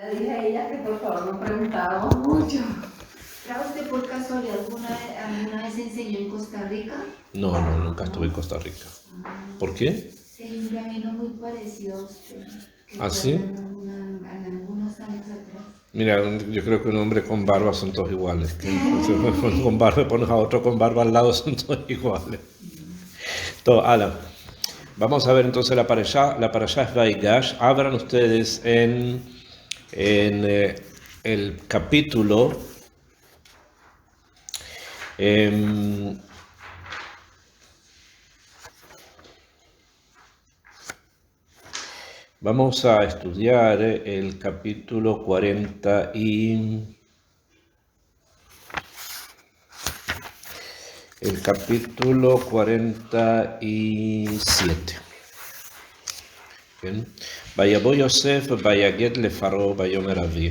Le dije a ella que por favor no preguntábamos mucho. ¿Usted por casualidad alguna vez enseñó en Costa Rica? No, nunca estuve en Costa Rica. ¿Por qué? Sí, hay un camino muy parecido a usted. ¿Ah, sí? En algunos años atrás. Mira, yo creo que un hombre con barba son todos iguales. Con barba pones a otro con barba al lado, son todos iguales. Todo, ala. Vamos a ver entonces la parashá es Vaigash. Abran ustedes en el capítulo vamos a estudiar el capítulo 47. Bien. Vayabó Yosef, vayaget le Faro, vayomer avi.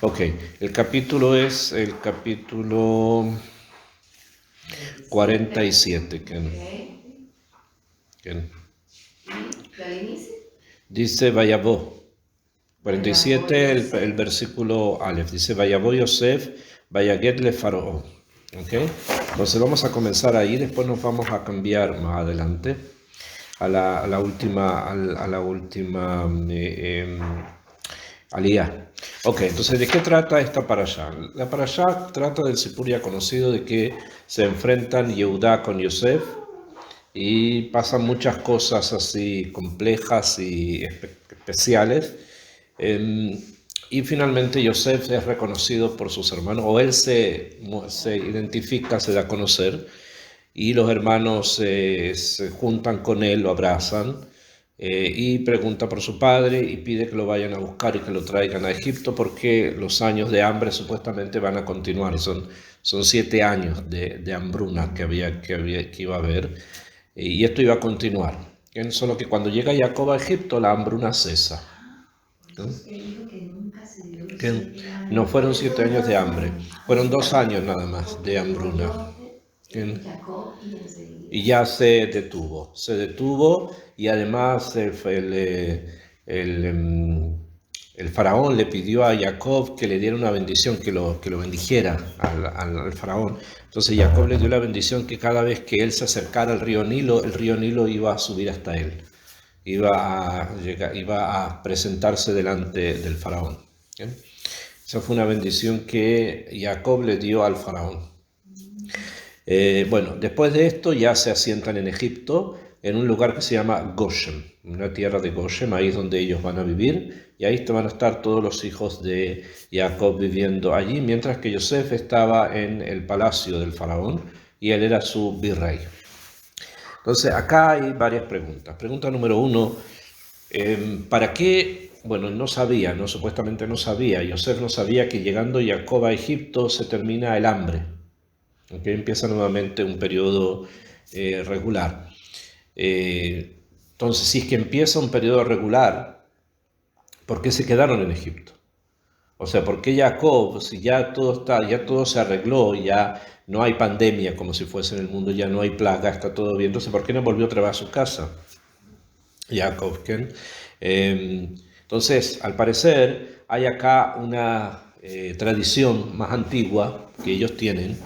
Ok, el capítulo es el capítulo 47. ¿Quién? ¿Al inicio? Dice Vayabó. 47, el versículo Aleph. Dice Vayabó Yosef, vayaget le Faro. Ok, entonces vamos a comenzar ahí, después nos vamos a cambiar más adelante a la última aliyah. Ok, entonces ¿de qué trata esta parashá? La parashá trata del sipur ya conocido de que se enfrentan Yehudá con Yosef y pasan muchas cosas así complejas y especiales. Y finalmente Yosef es reconocido por sus hermanos, o él se identifica, se da a conocer, y los hermanos se juntan con él, lo abrazan, y pregunta por su padre y pide que lo vayan a buscar y que lo traigan a Egipto porque los años de hambre supuestamente van a continuar. Son 7 años de hambruna que iba a haber, y esto iba a continuar. Solo que cuando llega Jacob a Egipto la hambruna cesa. Usted dijo que nunca se dio los Que 7 años. no fueron 7 años de hambre, fueron 2 años nada más de hambruna. Jacob Y ya se detuvo y además el faraón le pidió a Jacob que le diera una bendición, que lo bendijera al faraón. Entonces Jacob le dio la bendición que cada vez que él se acercara al río Nilo, el río Nilo iba a subir hasta él. Iba a presentarse delante del faraón. ¿Bien? Esa fue una bendición que Jacob le dio al faraón. Bueno, después de esto ya se asientan en Egipto, en un lugar que se llama Goshen, una tierra de Goshen, ahí es donde ellos van a vivir, y ahí van a estar todos los hijos de Jacob viviendo allí, mientras que Yosef estaba en el palacio del faraón, y él era su virrey. Entonces, acá hay varias preguntas. Pregunta número 1, ¿para qué? Bueno, no sabía, supuestamente no sabía, Yosef no sabía que llegando Jacob a Egipto se termina el hambre. Okay, empieza nuevamente un periodo regular. Entonces, si es que empieza un periodo regular, ¿por qué se quedaron en Egipto? O sea, ¿por qué Jacob, si ya todo se arregló, ya no hay pandemia como si fuese en el mundo, ya no hay plaga, está todo bien? Entonces, ¿por qué no volvió otra vez a su casa? Jacob, entonces, al parecer, hay acá una tradición más antigua que ellos tienen,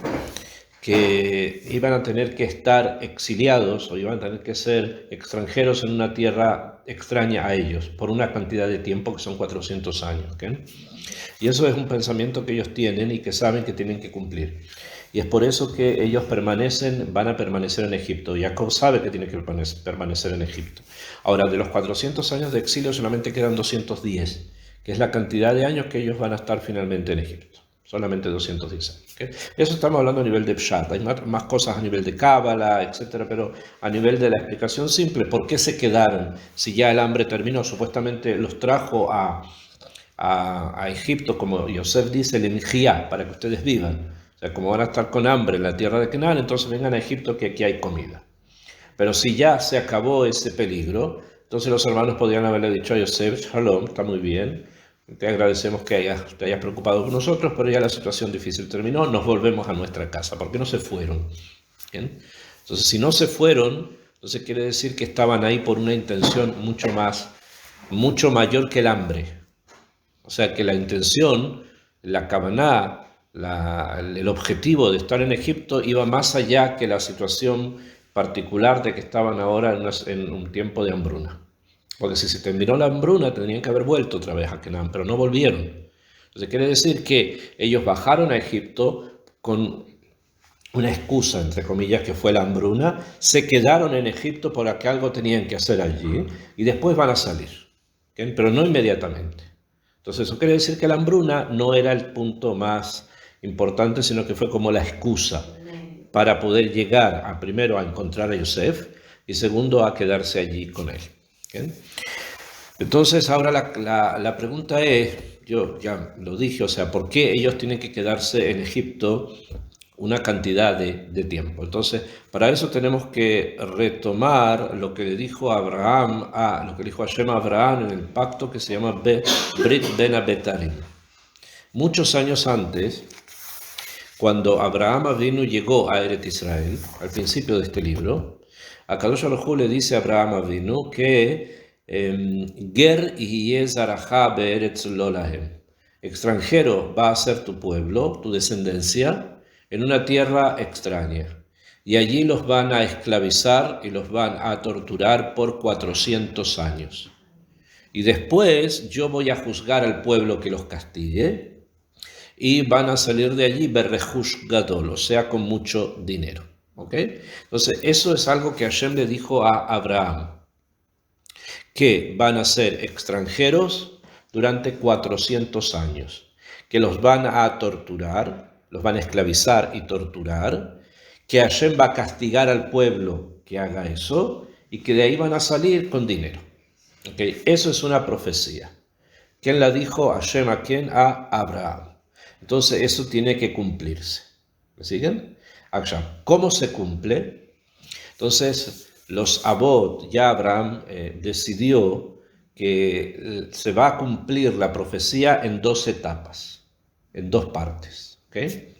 que iban a tener que estar exiliados o iban a tener que ser extranjeros en una tierra extraña a ellos por una cantidad de tiempo que son 400 años. ¿Okay? Y eso es un pensamiento que ellos tienen y que saben que tienen que cumplir. Y es por eso que ellos van a permanecer en Egipto. Jacob sabe que tiene que permanecer en Egipto. Ahora, de los 400 años de exilio solamente quedan 210, que es la cantidad de años que ellos van a estar finalmente en Egipto. Solamente 210 años. ¿Okay? Eso estamos hablando a nivel de Pshat. Hay más cosas a nivel de Cábala, etc. Pero a nivel de la explicación simple, ¿por qué se quedaron? Si ya el hambre terminó, supuestamente los trajo a Egipto, como Yosef dice, el Emijía, para que ustedes vivan. O sea, como van a estar con hambre en la tierra de Canaán, entonces vengan a Egipto que aquí hay comida. Pero si ya se acabó ese peligro, entonces los hermanos podrían haberle dicho a Yosef, Shalom, está muy bien, te agradecemos que te hayas preocupado por nosotros, pero ya la situación difícil terminó, nos volvemos a nuestra casa. ¿Por qué no se fueron? ¿Bien? Entonces, si no se fueron, entonces quiere decir que estaban ahí por una intención mucho más mucho mayor que el hambre. O sea que la intención, la kavaná, el objetivo de estar en Egipto iba más allá que la situación particular de que estaban ahora en un tiempo de hambruna. Porque si se terminó la hambruna, tendrían que haber vuelto otra vez a Canaán, pero no volvieron. Entonces quiere decir que ellos bajaron a Egipto con una excusa, entre comillas, que fue la hambruna, se quedaron en Egipto porque algo tenían que hacer allí y después van a salir, ¿okay? Pero no inmediatamente. Entonces eso quiere decir que la hambruna no era el punto más importante, sino que fue como la excusa para poder llegar primero a encontrar a Yosef y segundo a quedarse allí con él. ¿Okay? Entonces ahora la pregunta es, yo ya lo dije, o sea, ¿por qué ellos tienen que quedarse en Egipto una cantidad de tiempo? Entonces, para eso tenemos que retomar lo que le dijo Abraham, lo que le dijo Hashem a Abraham en el pacto que se llama Brit Ben Abetarim. Muchos años antes, cuando Abraham Avinu llegó a Eretz Israel, al principio de este libro, Akadosh Baruj Hu le dice a Abraham Avinu que Ger yeh zarajá be'eretz lo lahem, extranjero va a ser tu pueblo, tu descendencia, en una tierra extraña. Y allí los van a esclavizar y los van a torturar por 400 años. Y después yo voy a juzgar al pueblo que los castigue y van a salir de allí berrejush gadol, o sea, con mucho dinero. ¿Okay? Entonces, eso es algo que Hashem le dijo a Abraham, que van a ser extranjeros durante 400 años, que los van a torturar, los van a esclavizar y torturar, que Hashem va a castigar al pueblo que haga eso y que de ahí van a salir con dinero. ¿Okay? Eso es una profecía. ¿Quién la dijo? Hashem, ¿a quién? A Abraham. Entonces eso tiene que cumplirse. ¿Me siguen? ¿Cómo se cumple? Entonces los Abot, ya Abraham decidió que se va a cumplir la profecía en 2 etapas, en 2 partes. ¿Okay?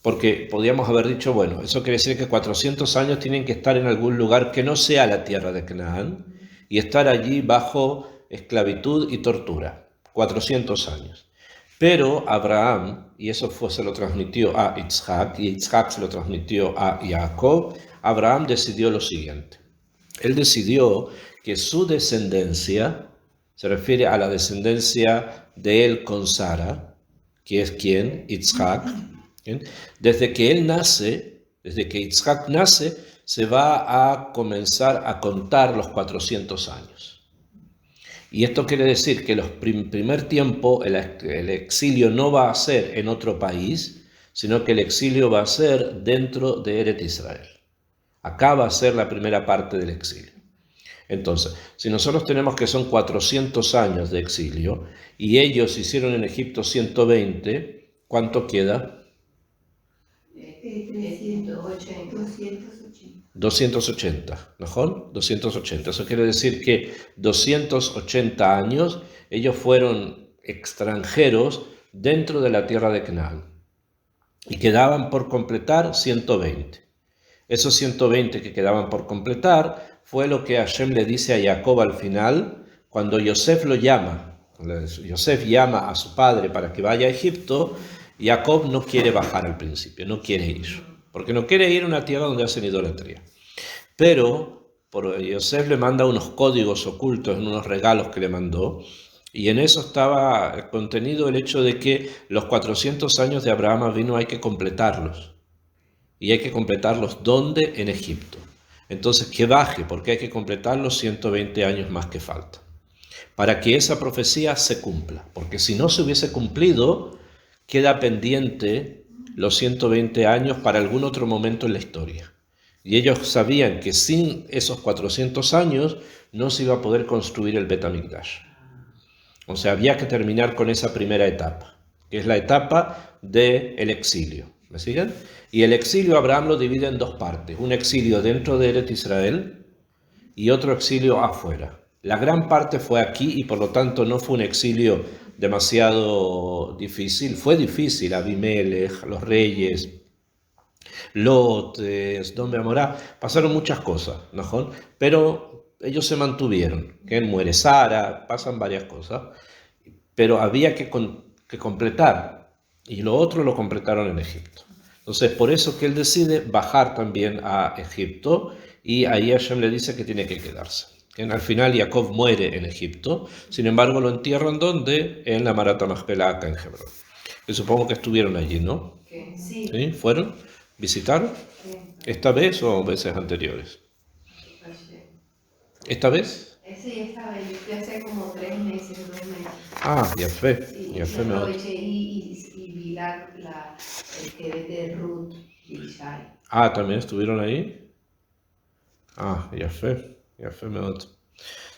Porque podríamos haber dicho, bueno, eso quiere decir que 400 años tienen que estar en algún lugar que no sea la tierra de Canaán y estar allí bajo esclavitud y tortura. 400 años. Pero Abraham, y eso se lo transmitió a Yitzhak, y Yitzhak se lo transmitió a Jacob, Abraham decidió lo siguiente. Él decidió que su descendencia, se refiere a la descendencia de él con Sara, que es quien, Yitzhak, ¿bien? Desde que él nace, desde que Yitzhak nace, se va a comenzar a contar los 400 años. Y esto quiere decir que el primer tiempo el exilio no va a ser en otro país, sino que el exilio va a ser dentro de Eretz Israel. Acá va a ser la primera parte del exilio. Entonces, si nosotros tenemos que son 400 años de exilio y ellos hicieron en Egipto 120, ¿cuánto queda? 280, ¿no? 280. Eso quiere decir que 280 años ellos fueron extranjeros dentro de la tierra de Canaán y quedaban por completar 120. Esos 120 que quedaban por completar fue lo que Hashem le dice a Jacob al final, cuando Yosef lo llama. Yosef llama a su padre para que vaya a Egipto. Jacob no quiere bajar al principio, no quiere ir, porque no quiere ir a una tierra donde hacen idolatría. Pero Yosef le manda unos códigos ocultos en unos regalos que le mandó, y en eso estaba contenido el hecho de que los 400 años de Abraham Avinu hay que completarlos. Y hay que completarlos ¿dónde? En Egipto. Entonces que baje, porque hay que completar los 120 años más que faltan, para que esa profecía se cumpla, porque si no se hubiese cumplido, queda pendiente los 120 años para algún otro momento en la historia. Y ellos sabían que sin esos 400 años no se iba a poder construir el Bet HaMikdash. O sea, había que terminar con esa primera etapa, que es la etapa del exilio. ¿Me siguen? Y el exilio Abraham lo divide en 2 partes. Un exilio dentro de Eretz Israel y otro exilio afuera. La gran parte fue aquí y por lo tanto no fue un exilio demasiado difícil. Fue difícil, Abimelech, los reyes, Lot, Sodom y Gomorra, pasaron muchas cosas, ¿no? Pero ellos se mantuvieron. Que muere Sara, pasan varias cosas, pero había que completar, y lo otro lo completaron en Egipto. Entonces, por eso que él decide bajar también a Egipto, y ahí Hashem le dice que tiene que quedarse. Al final Jacob muere en Egipto, sin embargo lo entierran ¿dónde? En la Marat HaMachpelah acá en Hebrón. Yo supongo que estuvieron allí, ¿no? Sí. ¿Sí? ¿Fueron? ¿Visitaron? ¿Esta vez o veces anteriores? ¿Esta vez? Sí, esta vez. Yo fui hace como 3 meses, 2 meses. Ah, ya fue. Sí, Ya fue. yo aproveché y vi el que es de Ruth y Shai. Ah, ¿también estuvieron ahí? Ah, ya fue מאוד.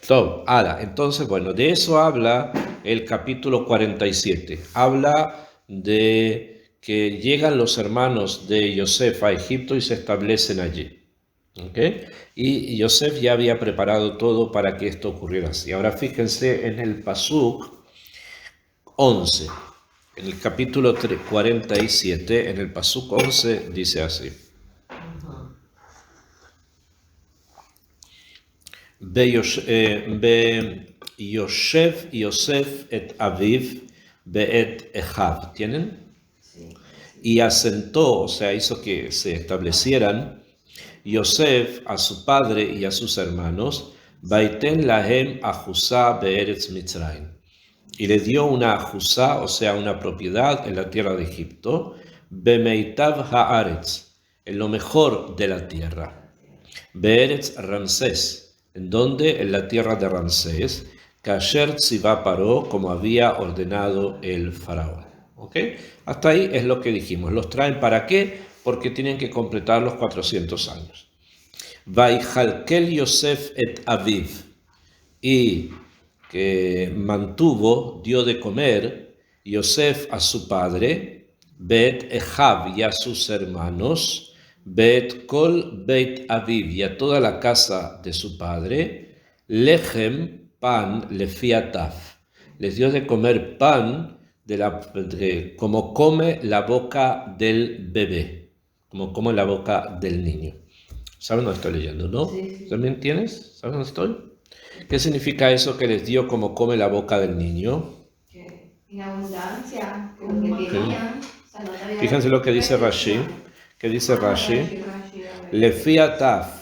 Todo. Ahora, entonces, bueno, de eso habla el capítulo 47. Habla de que llegan los hermanos de Yosef a Egipto y se establecen allí. ¿Okay? Y Yosef ya había preparado todo para que esto ocurriera así. Ahora fíjense en el Pasuk 11, en el capítulo 47, en el Pasuk 11 dice así. Yosef Yosef et Aviv beet Echav. ¿Tienen? Sí. Y asentó, o sea, hizo que se establecieran Yosef a su padre y a sus hermanos, Baiten lahem ajusá be'eretz Mitzrayim. Y le dio una ajusá, o sea, una propiedad en la tierra de Egipto, bemeitav haaretz, en lo mejor de la tierra. Be'eretz Ramsés, en donde en la tierra de Ramsés, Kasher Tzivá Paró, como había ordenado el faraón. ¿Ok? Hasta ahí es lo que dijimos. ¿Los traen para qué? Porque tienen que completar los 400 años. Vaijalkel Yosef et Aviv, y que mantuvo, dio de comer Yosef a su padre, Bet Echav y a sus hermanos, Bet Kol Beit Aviv y a toda la casa de su padre, Lechem, pan, lefiataf. Les dio de comer pan como come la boca del bebé, como come la boca del niño. ¿Saben dónde estoy leyendo, no? Sí. ¿También tienes? ¿Sabes dónde estoy? ¿Qué significa eso que les dio como come la boca del niño? Que en abundancia, como que querían. O sea, no había Fíjense lo que dice Rashi. ¿Qué dice Rashi? Lefiataf.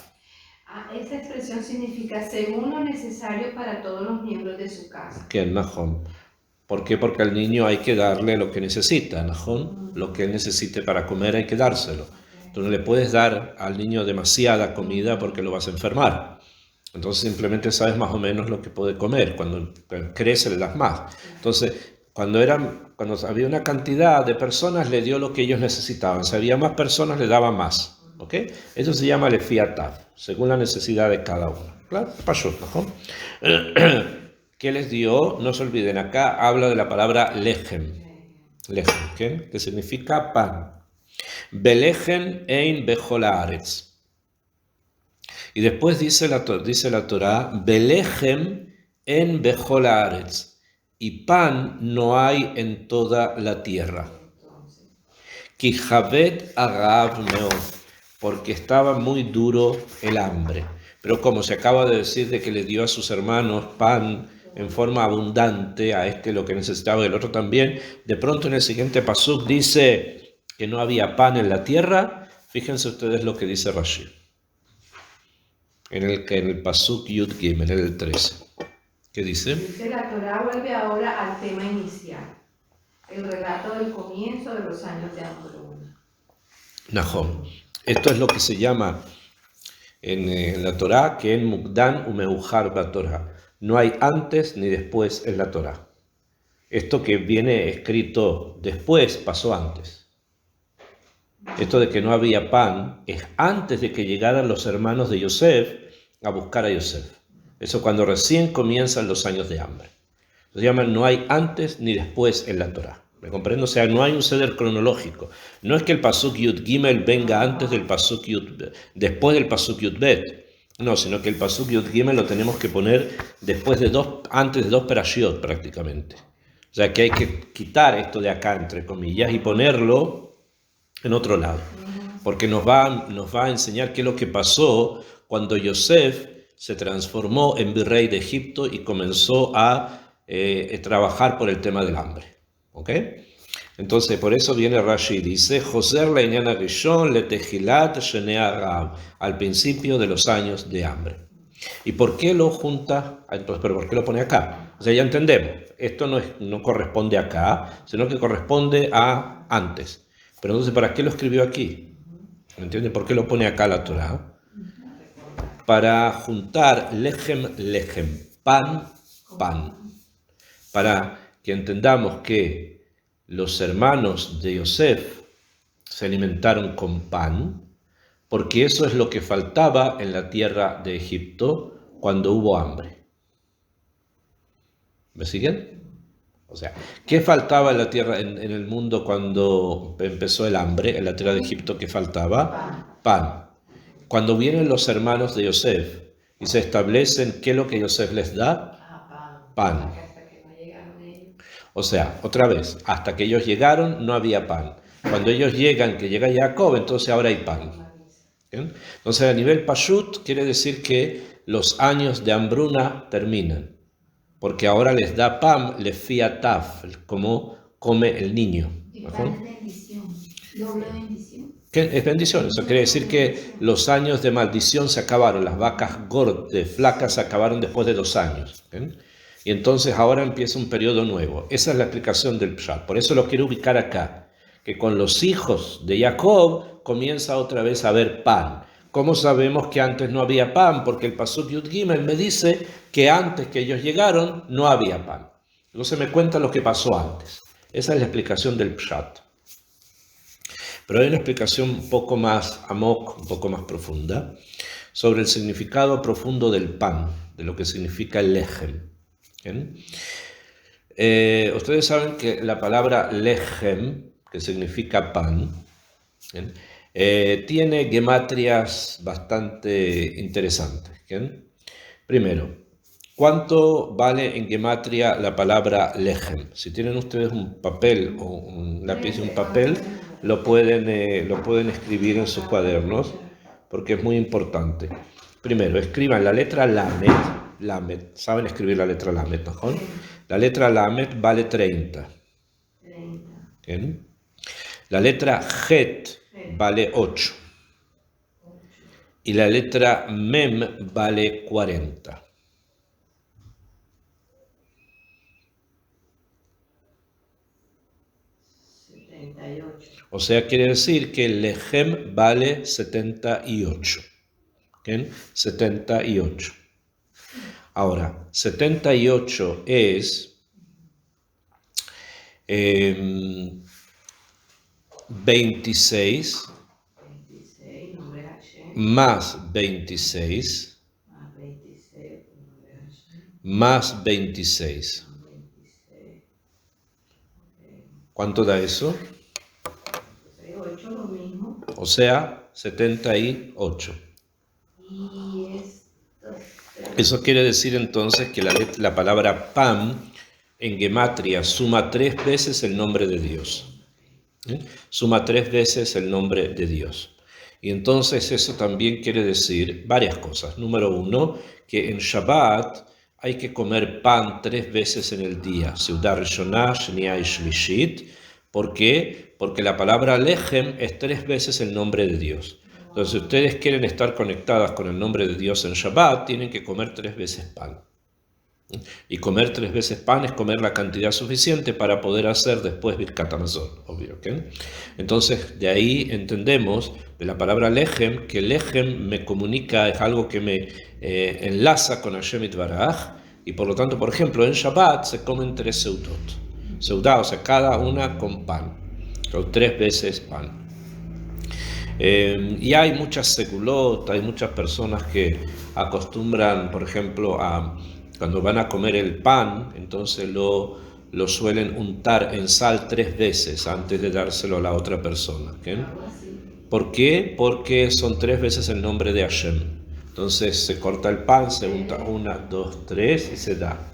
Esa expresión significa según lo necesario para todos los miembros de su casa. Que es Nahón. ¿Por qué? Porque al niño hay que darle lo que necesita, Nahón. Lo que él necesite para comer hay que dárselo. Tú no le puedes dar al niño demasiada comida porque lo vas a enfermar. Entonces simplemente sabes más o menos lo que puede comer. Cuando crece le das más. Entonces, cuando había una cantidad de personas, le dio lo que ellos necesitaban. Si había más personas, le daba más. ¿Ok? Eso se llama lefiataf, según la necesidad de cada uno. ¿Claro? Pashut, ¿no? ¿Qué les dio? No se olviden, acá habla de la palabra lechem. Lechem, ¿okay? Que significa pan. Belechem ein bechol haaretz. Y después dice la Torá, Belechem en bechol haaretz. Y pan no hay en toda la tierra. Ki javet agav meod, porque estaba muy duro el hambre. Pero como se acaba de decir de que le dio a sus hermanos pan en forma abundante, a este lo que necesitaba y el otro también, de pronto en el siguiente pasuk dice que no había pan en la tierra. Fíjense ustedes lo que dice Rashi. En el pasuk Yud Gimel, en el 13. ¿Qué dice? Dice la Torá vuelve ahora al tema inicial, el relato del comienzo de los años de hambruna. Nahom. Esto es lo que se llama en la Torá, que en Mukdan Umeujar Batorá. No hay antes ni después en la Torá. Esto que viene escrito después pasó antes. Esto de que no había pan es antes de que llegaran los hermanos de Yosef a buscar a Yosef. Eso cuando recién comienzan los años de hambre. Se llama no hay antes ni después en la Torá. ¿Me comprendo? O sea, no hay un ceder cronológico. No es que el pasuk Yud Gimel venga antes del pasuk después del pasuk Yud Bet. No, sino que el pasuk Yud Gimel lo tenemos que poner antes de dos perashiot prácticamente. O sea, que hay que quitar esto de acá, entre comillas, y ponerlo en otro lado. Porque nos va a enseñar qué es lo que pasó cuando Yosef se transformó en virrey de Egipto y comenzó a trabajar por el tema del hambre. ¿Ok? Entonces, por eso viene Rashi y dice, Joser le'inyan harishon letejilat shenei Rab, al principio de los años de hambre. ¿Y por qué lo junta? Entonces, ¿pero por qué lo pone acá? O sea, ya entendemos, esto no corresponde acá, sino que corresponde a antes. Pero entonces, ¿para qué lo escribió aquí? ¿Me entienden? ¿Por qué lo pone acá la Torah? Para juntar lechem, pan, para que entendamos que los hermanos de Yosef se alimentaron con pan, porque eso es lo que faltaba en la tierra de Egipto cuando hubo hambre. ¿Me siguen? O sea, ¿qué faltaba en la tierra, en el mundo cuando empezó el hambre? En la tierra de Egipto, ¿qué faltaba? Pan. Cuando vienen los hermanos de Yosef y se establecen, ¿qué es lo que Yosef les da? Pan. O sea, otra vez, hasta que ellos llegaron no había pan. Cuando ellos llegan, que llega Jacob, entonces ahora hay pan. ¿Bien? Entonces a nivel pashut quiere decir que los años de hambruna terminan. Porque ahora les da pan, les fía taf, como come el niño. Y pan es bendición, doble bendición. ¿Qué es bendición? Eso quiere decir que los años de maldición se acabaron. Las vacas gordas, flacas, se acabaron después de 2 años. ¿Bien? Y entonces ahora empieza un periodo nuevo. Esa es la explicación del Pshat. Por eso lo quiero ubicar acá. Que con los hijos de Jacob comienza otra vez a haber pan. ¿Cómo sabemos que antes no había pan? Porque el Pasuk Yud Gimel me dice que antes que ellos llegaron no había pan. Entonces me cuenta lo que pasó antes. Esa es la explicación del Pshat. Pero hay una explicación un poco más amok, un poco más profunda, sobre el significado profundo del pan, de lo que significa el lechem. Ustedes saben que la palabra lechem, que significa pan, tiene gematrias bastante interesantes. Primero, ¿cuánto vale en gematria la palabra lechem? Si tienen ustedes un papel o un lápiz y un papel, lo pueden escribir en sus cuadernos, porque es muy importante. Primero, escriban la letra Lamed. ¿Saben escribir la letra Lamed, no? La letra Lamed vale 30. ¿Bien? La letra Het vale 8. Y la letra Mem vale 40. O sea, quiere decir que el Lechem vale 78. ¿Bien? 78. Ahora, 78 es 26 más 26 más 26. ¿Cuánto da eso? O sea, 78. Eso quiere decir entonces que la palabra pan en gematria suma 3 veces el nombre de Dios. Suma 3 veces el nombre de Dios. Y entonces eso también quiere decir varias cosas. Número 1, que en Shabbat hay que comer pan 3 veces en el día. Seudah Rishonah, Sheniah y Shlishit. ¿Por qué? Porque la palabra Lechem es 3 veces el nombre de Dios. Entonces, si ustedes quieren estar conectadas con el nombre de Dios en Shabbat, tienen que comer 3 veces pan. Y comer 3 veces pan es comer la cantidad suficiente para poder hacer después Birkat Hamazon, obvio. ¿Okay? Entonces, de ahí entendemos de la palabra Lechem, que Lechem me comunica, es algo que me enlaza con Hashem Yitbaraj, y por lo tanto, por ejemplo, en Shabbat se comen 3 seudot. Seudá, o sea, cada una con pan, o 3 veces pan. Y hay muchas segulot, hay muchas personas que acostumbran, por ejemplo, cuando van a comer el pan, entonces lo suelen untar en sal 3 veces antes de dárselo a la otra persona. ¿Okay? ¿Por qué? Porque son 3 veces el nombre de Hashem. Entonces se corta el pan, se unta 1, 2, 3 y se da.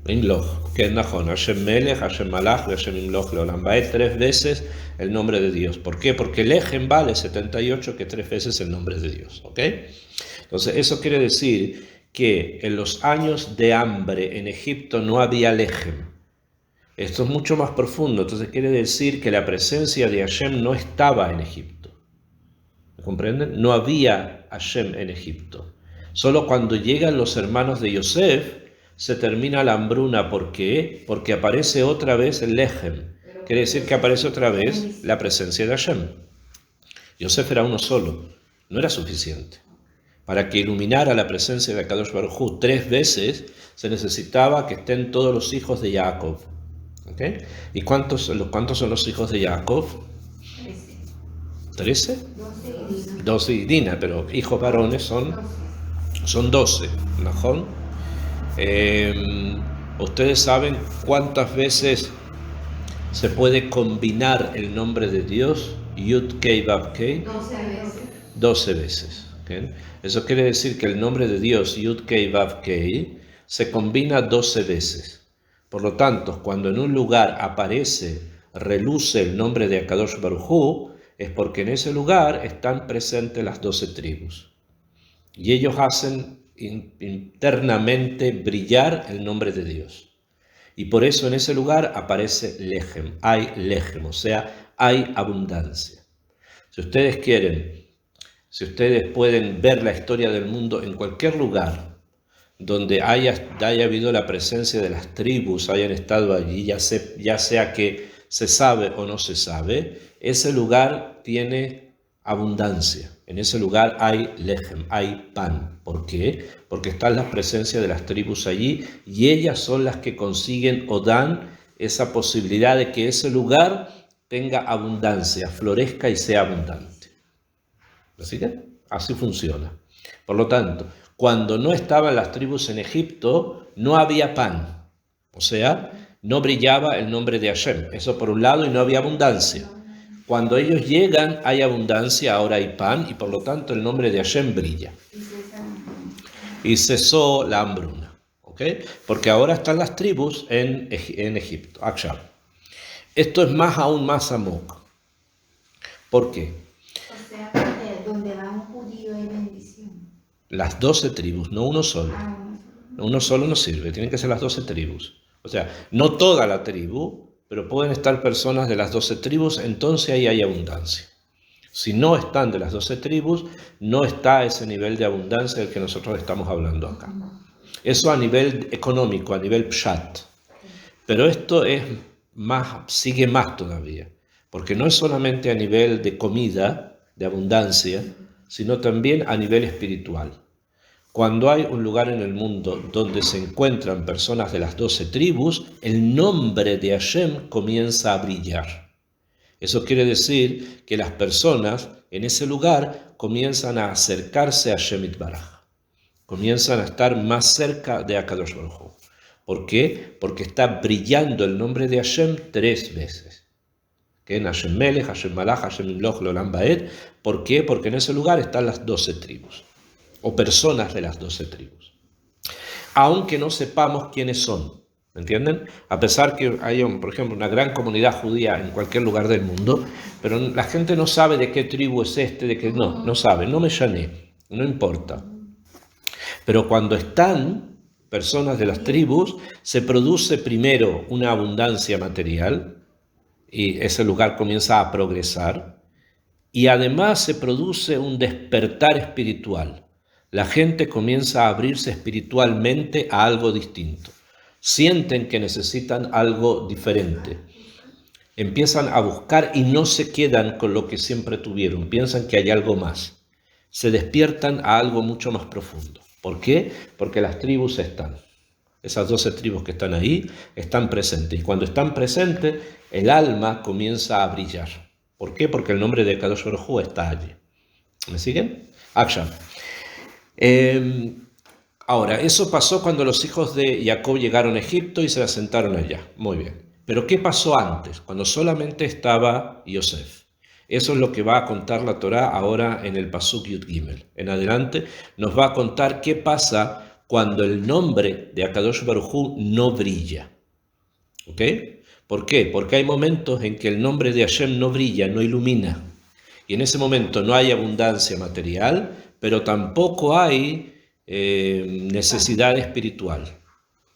Imloch, que es Najón, Hashem Melech, Hashem Malach, Hashem Imloch Leolam Vaed, 3 veces el nombre de Dios. ¿Por qué? Porque Lechem vale 78, que 3 veces el nombre de Dios. ¿Ok? Entonces, eso quiere decir que en los años de hambre en Egipto no había Lechem. Esto es mucho más profundo. Entonces, quiere decir que la presencia de Hashem no estaba en Egipto. ¿Me comprenden? No había Hashem en Egipto. Solo cuando llegan los hermanos de Yosef se termina la hambruna. ¿Por qué? Porque aparece otra vez el Lechem. Quiere decir que aparece otra vez la presencia de Hashem. Yosef era uno solo, no era suficiente. Para que iluminara la presencia de Akadosh Baruj Hu 3 veces, se necesitaba que estén todos los hijos de Jacob. ¿Okay? ¿Y cuántos son los hijos de Jacob? 13. 12 y Dina, pero hijos varones son 12. ¿No? Ustedes saben cuántas veces se puede combinar el nombre de Dios, Yud Kei Vav Kei, 12 veces. ¿Okay? Eso quiere decir que el nombre de Dios, Yud Kei Vav Kei, se combina 12 veces. Por lo tanto, cuando en un lugar reluce el nombre de Akadosh Baruj Hu, es porque en ese lugar están presentes las 12 tribus. Y ellos hacen internamente brillar el nombre de Dios. Y por eso en ese lugar aparece Lechem, hay Lechem, o sea, hay abundancia. Si ustedes pueden ver la historia del mundo en cualquier lugar donde haya habido la presencia de las tribus, hayan estado allí, ya sea que se sabe o no se sabe, ese lugar tiene abundancia. En ese lugar hay Lechem, hay pan. ¿Por qué? Porque está la presencia de las tribus allí y ellas son las que consiguen o dan esa posibilidad de que ese lugar tenga abundancia, florezca y sea abundante. ¿Así que? Así funciona. Por lo tanto, cuando no estaban las tribus en Egipto, no había pan. O sea, no brillaba el nombre de Hashem. Eso por un lado, y no había abundancia. Cuando ellos llegan, hay abundancia, ahora hay pan, y por lo tanto el nombre de Hashem brilla. Y cesó la hambruna. ¿Okay? Porque ahora están las tribus en Egipto. Akshab. Esto es aún más amok. ¿Por qué? O sea, donde va un judío hay bendición. Las 12 tribus, no uno solo. Uno solo no sirve, tienen que ser las 12 tribus. O sea, no toda la tribu, pero pueden estar personas de las 12 tribus, entonces ahí hay abundancia. Si no están de las 12 tribus, no está ese nivel de abundancia del que nosotros estamos hablando acá. Eso a nivel económico, a nivel pshat. Pero esto sigue más todavía, porque no es solamente a nivel de comida, de abundancia, sino también a nivel espiritual. Cuando hay un lugar en el mundo donde se encuentran personas de las 12 tribus, el nombre de Hashem comienza a brillar. Eso quiere decir que las personas en ese lugar comienzan a acercarse a Hashem Itbaraj. Comienzan a estar más cerca de Akadosh Baruj Hu. ¿Por qué? Porque está brillando el nombre de Hashem 3 veces. Que en Hashem Melech, Hashem Malach, Hashem Imloch Leolam Vaed. ¿Por qué? Porque en ese lugar están las 12 tribus. O personas de las 12 tribus. Aunque no sepamos quiénes son. ¿Me entienden? A pesar que hay, por ejemplo, una gran comunidad judía en cualquier lugar del mundo, pero la gente no sabe de qué tribu es no sabe, no me llané, no importa. Pero cuando están personas de las tribus, se produce primero una abundancia material y ese lugar comienza a progresar y además se produce un despertar espiritual. La gente comienza a abrirse espiritualmente a algo distinto. Sienten que necesitan algo diferente. Empiezan a buscar y no se quedan con lo que siempre tuvieron. Piensan que hay algo más. Se despiertan a algo mucho más profundo. ¿Por qué? Porque las tribus están. Esas 12 tribus que están ahí están presentes. Y cuando están presentes, el alma comienza a brillar. ¿Por qué? Porque el nombre de Kadosh Baruj Hu está allí. ¿Me siguen? Action. Ahora, eso pasó cuando los hijos de Jacob llegaron a Egipto y se asentaron allá. Muy bien. Pero ¿qué pasó antes? Cuando solamente estaba Yosef. Eso es lo que va a contar la Torá ahora en el Pasuk Yud Gimel. En adelante nos va a contar qué pasa cuando el nombre de Akadosh Baruj Hu no brilla. ¿Ok? ¿Por qué? Porque hay momentos en que el nombre de Hashem no brilla, no ilumina. Y en ese momento no hay abundancia material, pero tampoco hay necesidad espiritual.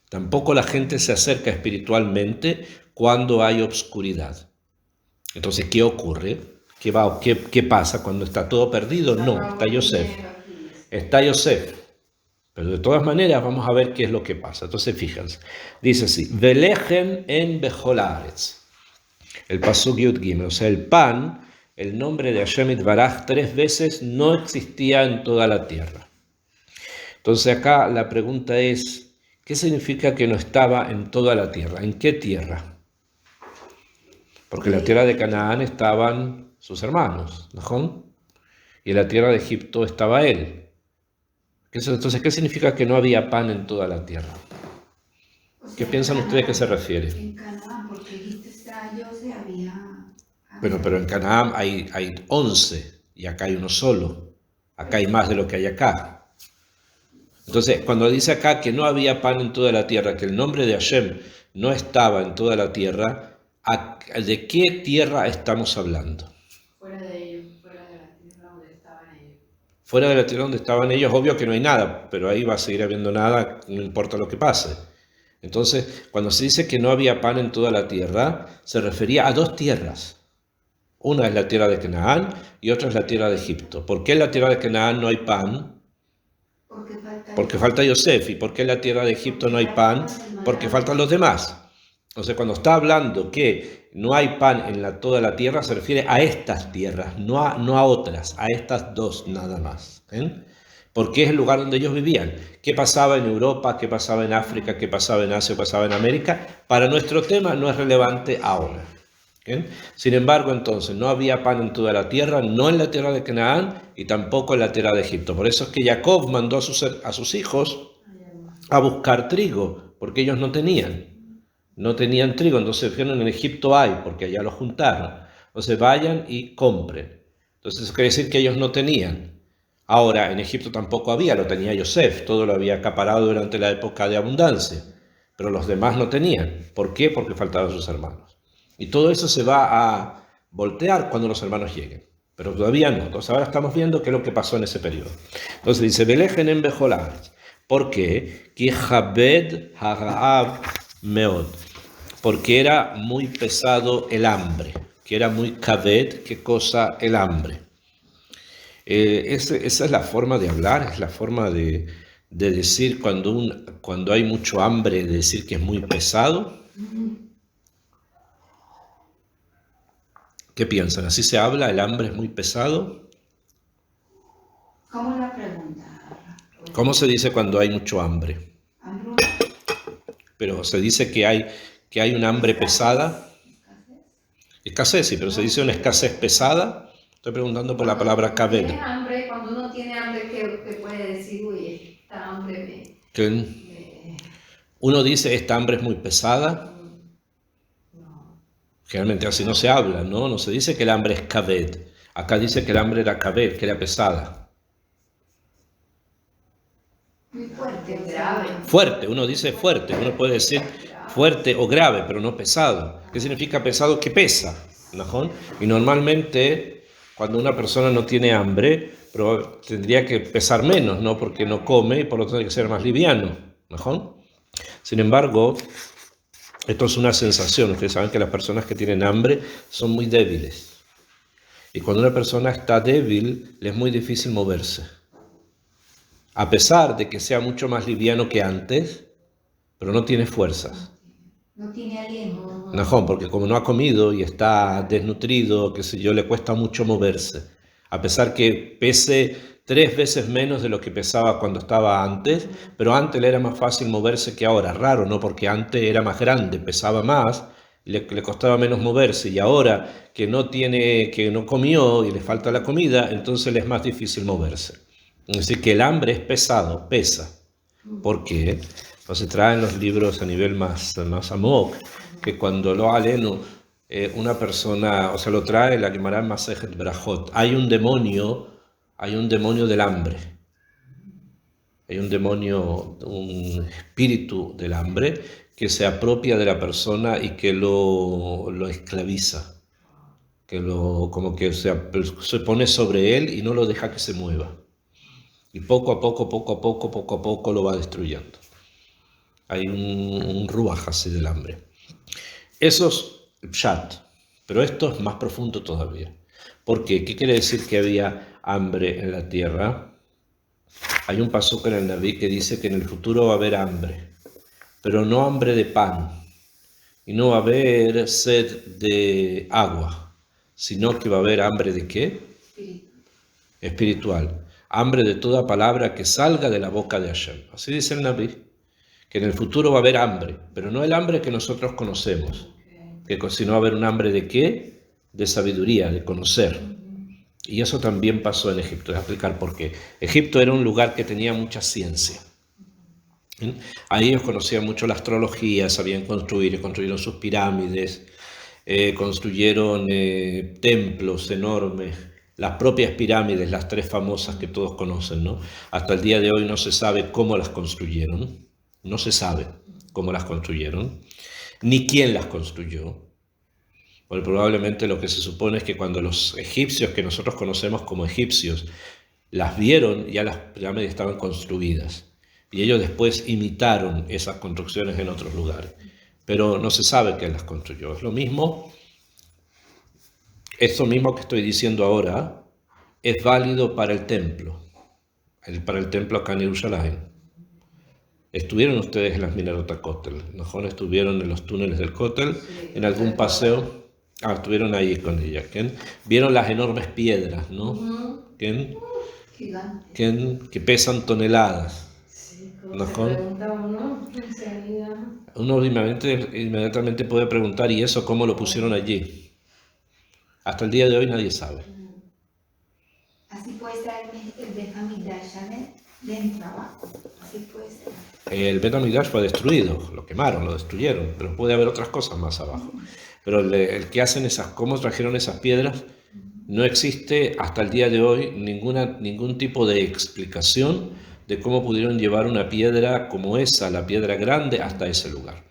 Tampoco la gente se acerca espiritualmente cuando hay obscuridad. Entonces, ¿qué ocurre? ¿Qué pasa cuando está todo perdido? No, está Yosef. Está Yosef. Pero de todas maneras vamos a ver qué es lo que pasa. Entonces, fíjense. Dice así, Velejen en Bechol Haaretz. El pasuk Yud Gimel, o sea, el pan, el nombre de Hashem Yitbaraj 3 veces no existía en toda la tierra. Entonces acá la pregunta es, ¿qué significa que no estaba en toda la tierra? ¿En qué tierra? Porque en la tierra de Canaán estaban sus hermanos, ¿no? Y en la tierra de Egipto estaba él. Entonces, ¿qué significa que no había pan en toda la tierra? ¿Qué piensan ustedes que se refiere? En Canaán, porque Egipto está, yo se había... Pero en Canaán hay 11 y acá hay uno solo. Acá hay más de lo que hay acá. Entonces, cuando dice acá que no había pan en toda la tierra, que el nombre de Hashem no estaba en toda la tierra, ¿de qué tierra estamos hablando? Fuera de ellos, fuera de la tierra donde estaban ellos. Fuera de la tierra donde estaban ellos, obvio que no hay nada, pero ahí va a seguir habiendo nada, no importa lo que pase. Entonces, cuando se dice que no había pan en toda la tierra, se refería a dos tierras. Una es la tierra de Canaán y otra es la tierra de Egipto. ¿Por qué en la tierra de Canaán no hay pan? Porque falta Yosef. ¿Y por qué en la tierra de Egipto no hay pan? Porque faltan los demás. Entonces, cuando está hablando que no hay pan en toda la tierra, se refiere a estas tierras, no a otras, a estas dos nada más. Porque es el lugar donde ellos vivían. ¿Qué pasaba en Europa? ¿Qué pasaba en África? ¿Qué pasaba en Asia? ¿Qué pasaba en América? Para nuestro tema no es relevante ahora. Sin embargo, entonces, no había pan en toda la tierra, no en la tierra de Canaán y tampoco en la tierra de Egipto. Por eso es que Jacob mandó a sus hijos a buscar trigo, porque ellos no tenían trigo. Entonces dijeron, en Egipto hay, porque allá lo juntaron. Entonces vayan y compren. Entonces eso quiere decir que ellos no tenían. Ahora, en Egipto tampoco había, lo tenía Yosef, todo lo había acaparado durante la época de abundancia, pero los demás no tenían. ¿Por qué? Porque faltaban sus hermanos. Y todo eso se va a voltear cuando los hermanos lleguen, pero todavía no. Entonces ahora estamos viendo qué es lo que pasó en ese periodo. Entonces dice, Belejen en Bechol Haaretz. ¿Por qué? Ki Chabed Haraab Meod. Porque era muy pesado el hambre, que era muy kaved, ¿qué cosa? El hambre. Esa es la forma de hablar, es la forma de decir cuando hay mucho hambre, de decir que es muy pesado. ¿Qué piensan? ¿Así se habla? ¿El hambre es muy pesado? ¿Cómo la pregunta? ¿Cómo se dice cuando hay mucho hambre? ¿Hambruna? Pero se dice que hay una hambre pesada. Escasez, sí, pero se dice una escasez pesada. Estoy preguntando por la palabra kaved. Cuando uno tiene hambre, ¿qué puede decir? Uy, esta hambre Uno dice, esta hambre es muy pesada. Generalmente así no se habla, ¿no? No se dice que el hambre es kaved. Acá dice que el hambre era kaved, que era pesada. Muy fuerte, grave. Fuerte, uno dice fuerte. Uno puede decir fuerte o grave, pero no pesado. ¿Qué significa pesado? Que pesa, ¿no? Y normalmente, cuando una persona no tiene hambre, tendría que pesar menos, ¿no? Porque no come y por lo tanto tiene que ser más liviano, ¿no? Sin embargo, esto es una sensación. Ustedes saben que las personas que tienen hambre son muy débiles. Y cuando una persona está débil, le es muy difícil moverse. A pesar de que sea mucho más liviano que antes, pero no tiene fuerzas. No tiene aliento. No, porque como no ha comido y está desnutrido, qué sé yo, le cuesta mucho moverse. A pesar que pese 3 veces menos de lo que pesaba cuando estaba antes, pero antes le era más fácil moverse que ahora. Raro, ¿no? Porque antes era más grande, pesaba más, le costaba menos moverse. Y ahora que no comió y le falta la comida, entonces le es más difícil moverse. Es decir, que el hambre es pesado, pesa. ¿Por qué? Entonces traen los libros a nivel más amok, que cuando lo aleno, una persona, o sea, lo trae la Gemara Masejet Berajot, hay un demonio del hambre. Hay un demonio, un espíritu del hambre que se apropia de la persona y que lo esclaviza, como que se pone sobre él y no lo deja que se mueva. Y poco a poco lo va destruyendo. Hay un ruaj así del hambre. Eso es pshat, pero esto es más profundo todavía. ¿Por qué? ¿Qué quiere decir que había hambre en la tierra? Hay un pasuk en el Naví que dice que en el futuro va a haber hambre, pero no hambre de pan, y no va a haber sed de agua, sino que va a haber hambre de ¿qué? Espiritual. Hambre de toda palabra que salga de la boca de Hashem. Así dice el Naví, que en el futuro va a haber hambre, pero no el hambre que nosotros conocemos, sino va a haber un hambre de ¿qué? De sabiduría, de conocer. Y eso también pasó en Egipto. Voy a explicar por qué. Egipto era un lugar que tenía mucha ciencia. Ahí ellos conocían mucho la astrología, sabían construir, construyeron sus pirámides, construyeron templos enormes, las propias pirámides, las 3 famosas que todos conocen, ¿no? Hasta el día de hoy no se sabe cómo las construyeron, no se sabe cómo las construyeron, ni quién las construyó. Porque probablemente lo que se supone es que cuando los egipcios, que nosotros conocemos como egipcios, las vieron, ya las pirámides estaban construidas. Y ellos después imitaron esas construcciones en otros lugares. Pero no se sabe quién las construyó. Es lo mismo, esto mismo que estoy diciendo ahora, es válido para el templo. Para el templo acá en Jerusalén. ¿Estuvieron ustedes en las Minarot HaKotel? ¿No? ¿Estuvieron en los túneles del Kotel? ¿En algún paseo? Estuvieron ahí con ella. ¿Quién? Vieron las enormes piedras, ¿no? ¿Quién? Que pesan toneladas. Sí, ¿No? como se pregunta uno, enseguida. Uno inmediatamente puede preguntar, ¿y eso cómo lo pusieron allí? Hasta el día de hoy nadie sabe. Así puede estar el Bet HaMikdash dentro, abajo. Así puede ser. El Bet HaMikdash fue destruido, lo quemaron, lo destruyeron, pero puede haber otras cosas más abajo. Pero el que hacen cómo trajeron esas piedras, no existe hasta el día de hoy ningún tipo de explicación de cómo pudieron llevar una piedra como esa, la piedra grande, hasta ese lugar.